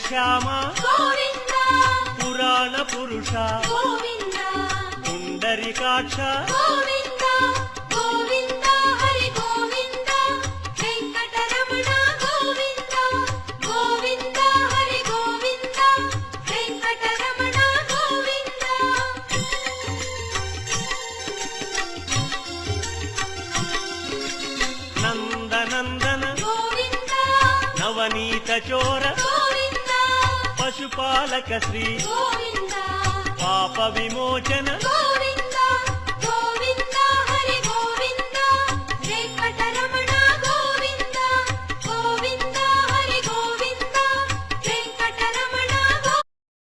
శ్యామ గోవింద పురాణ పురుష గోవింద పుండరీకాక్ష గోవింద గోవింద హరి గోవింద వెంకటరమణ గోవింద గోవింద హరి గోవింద వెంకటరమణ గోవింద నందనందన గోవింద నవనీత చోర గోవింద పశుపాలక శ్రీ గోవింద పాప విమోచన గోవింద